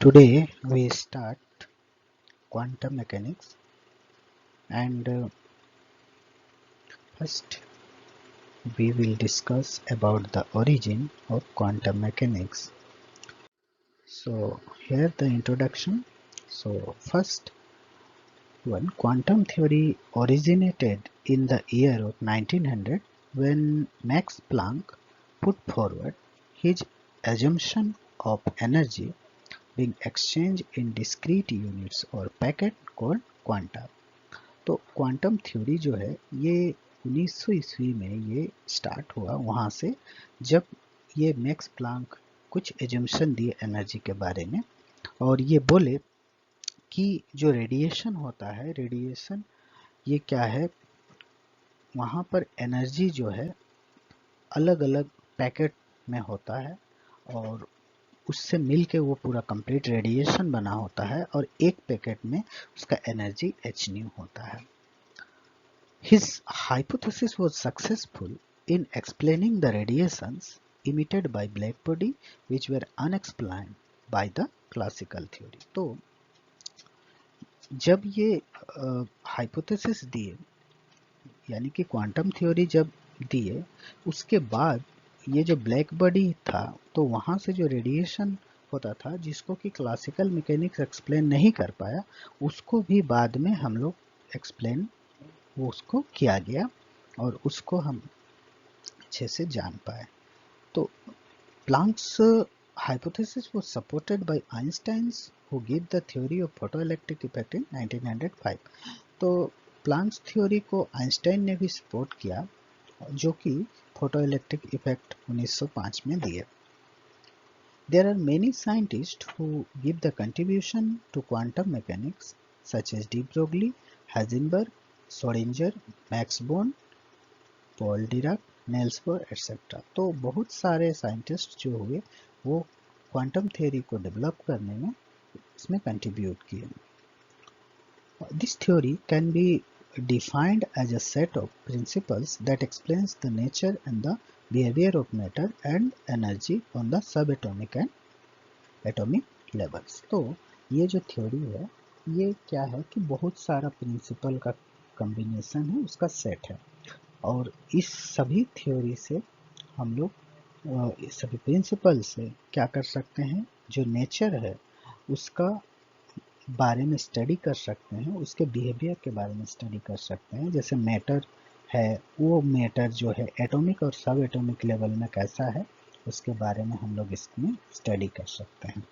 Today we start quantum mechanics and first we will discuss about the origin of quantum mechanics. So here the introduction. So first one, quantum theory originated in the year of 1900 when Max Planck put forward his assumption of energy being exchanged in discrete units or packet called quanta. तो quantum theory जो है ये 1900 ईस्वी में ये start हुआ वहाँ से, जब ये मैक्स प्लांक कुछ एजम्पशन दिए एनर्जी के बारे में और ये बोले कि जो रेडिएशन होता है, रेडिएशन ये क्या है, वहाँ पर एनर्जी जो है अलग अलग पैकेट में होता है और उससे मिल के वो पूरा कंप्लीट रेडिएशन बना होता है और एक पैकेट में उसका एनर्जी h न्यू होता है. His hypothesis was successful in explaining the radiations emitted by black body which were unexplained by the classical theory. तो जब ये हाइपोथेसिस दिए यानी कि क्वांटम थ्योरी जब दिए, उसके बाद ये जो ब्लैक बॉडी था तो वहाँ से जो रेडिएशन होता था जिसको कि क्लासिकल मैकेनिक्स एक्सप्लेन नहीं कर पाया, उसको भी बाद में हम लोग एक्सप्लेन वो उसको किया गया और उसको हम अच्छे से जान पाए. तो Planck's hypothesis was supported by Einstein's who gave the theory of photoelectric effect in 1905. तो प्लांक्स थ्योरी को आइंस्टाइन ने भी सपोर्ट किया जो कि फोटोइलेक्ट्रिक इफेक्ट 1905 में दिए. There are many scientists who give the contribution to quantum mechanics such as de Broglie, Heisenberg, Schrödinger, Max Born, Paul Dirac, nails bore etcetera. तो बहुत सारे साइंटिस्ट जो हुए वो क्वांटम थ्योरी को डेवलप करने में इसमें कंट्रीब्यूट किए. This theory can be defined as a set of principles that explains the nature and the behavior of matter and energy on the subatomic and atomic levels. तो ये जो theory है ये क्या है कि बहुत सारा प्रिंसिपल का कॉम्बिनेशन है, उसका सेट है और इस सभी थ्योरी से हम लोग इस सभी प्रिंसिपल से क्या कर सकते हैं, जो नेचर है उसका बारे में स्टडी कर सकते हैं, उसके बिहेवियर के बारे में स्टडी कर सकते हैं. जैसे मैटर है, वो मैटर जो है एटॉमिक और सब एटॉमिक लेवल में कैसा है उसके बारे में हम लोग इसमें स्टडी कर सकते हैं.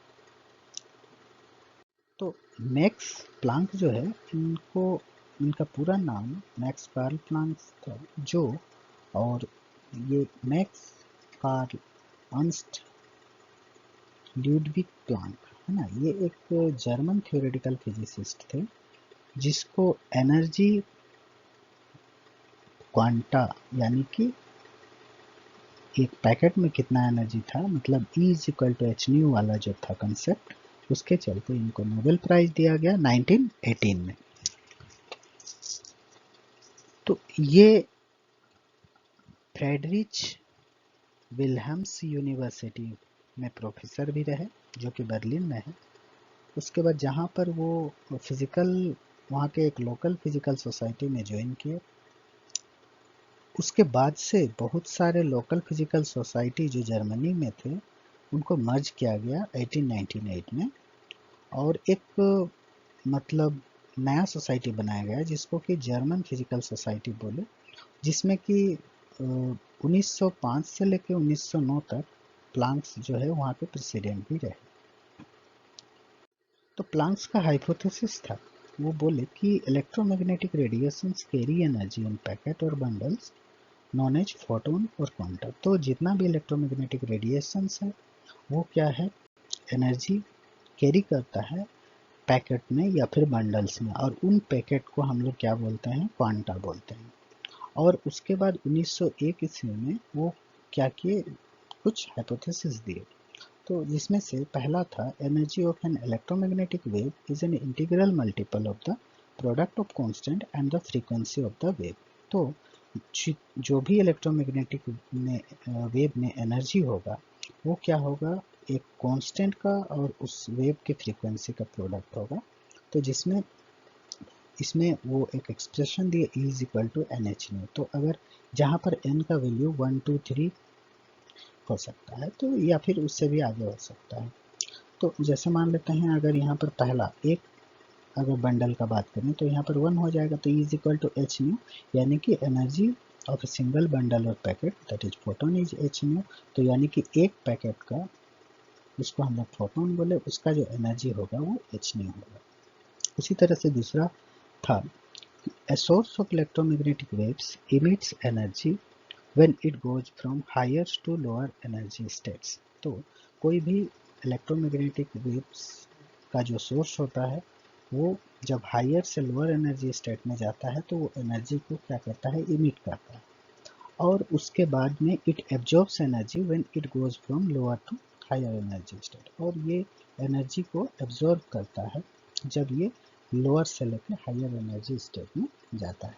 तो मैक्स प्लांक जो है इनका पूरा नाम मैक्स कार्ल प्लांक था जो, और ये मैक्स कार्ल अर्नस्ट ल्यूडविग प्लांक है ना, ये एक जर्मन थ्योरेटिकल फिजिसिस्ट थे जिसको एनर्जी क्वांटा यानी कि एक पैकेट में कितना एनर्जी था, मतलब E is equal to H nu वाला जो था कंसेप्ट, उसके चलते इनको नोबेल प्राइज दिया गया 1918 में. तो ये फ्रेडरिच विल्हेम्स यूनिवर्सिटी में प्रोफेसर भी रहे जो कि बर्लिन में है. उसके बाद जहाँ पर वो फिजिकल वहाँ के एक लोकल फिजिकल सोसाइटी में ज्वाइन किए, उसके बाद से बहुत सारे लोकल फिजिकल सोसाइटी जो जर्मनी में थे उनको मर्ज किया गया 1898 में और एक मतलब नया सोसाइटी बनाया गया जिसको कि जर्मन फिजिकल सोसाइटी बोले, जिसमें कि 1905 से लेकर 1909 तक प्लांक्स जो है वहाँ पे प्रेसिडेंट भी रहे. तो प्लांक्स का हाइपोथेसिस था, वो बोले कि electromagnetic radiations carry energy in packet और बंडल्स नॉन एज फोटोन और क्वांटा. तो जितना भी इलेक्ट्रोमैग्नेटिक रेडिएशंस है वो क्या है, एनर्जी कैरी करता है पैकेट में या फिर बंडल्स में, और उन पैकेट को हम लोग क्या बोलते हैं, क्वांटा बोलते हैं. और उसके बाद 1901 ईस्वी में वो क्या किए, कुछ हाइपोथेसिस दिए. तो जिसमें से पहला था energy of an electromagnetic wave is an integral multiple of the product of constant and the frequency of the wave. तो जो भी इलेक्ट्रोमैग्नेटिक वेव में एनर्जी होगा वो क्या होगा, एक कांस्टेंट का और उस वेव की फ्रीक्वेंसी का प्रोडक्ट होगा। तो जिसमें इसमें वो एक एक्सप्रेशन दिए E is equal to N H nu. तो अगर जहाँ पर n का वैल्यू 1 2 3 हो सकता है, तो या फिर उससे भी आगे हो सकता है। तो जैसे मान लेते हैं अगर यहाँ पर पहला एक अगर बंडल का बात करें तो यहाँ पर 1 हो जाएगा, तो E is equal to H nu, यानी कि energy of a single bundle और packet that is photon is h nu. तो यानी कि एक पैकेट का, उसको हम लोग फोटोन बोले, उसका जो एनर्जी होगा वो एच न्यू होगा। उसी तरह से दूसरा था, a source of electromagnetic waves emits energy when it goes from higher to lower energy states। तो कोई भी इलेक्ट्रोमैग्नेटिक वेव्स का जो सोर्स होता है वो जब हायर से लोअर एनर्जी स्टेट में जाता है तो वो एनर्जी को क्या करता है, इमिट करता है। और उसके बाद में it absorbs energy when it goes from lower to higher energy state. और ये एनर्जी को एब्जॉर्ब करता है जब ये लोअर से लेकर हायर एनर्जी स्टेट में जाता है।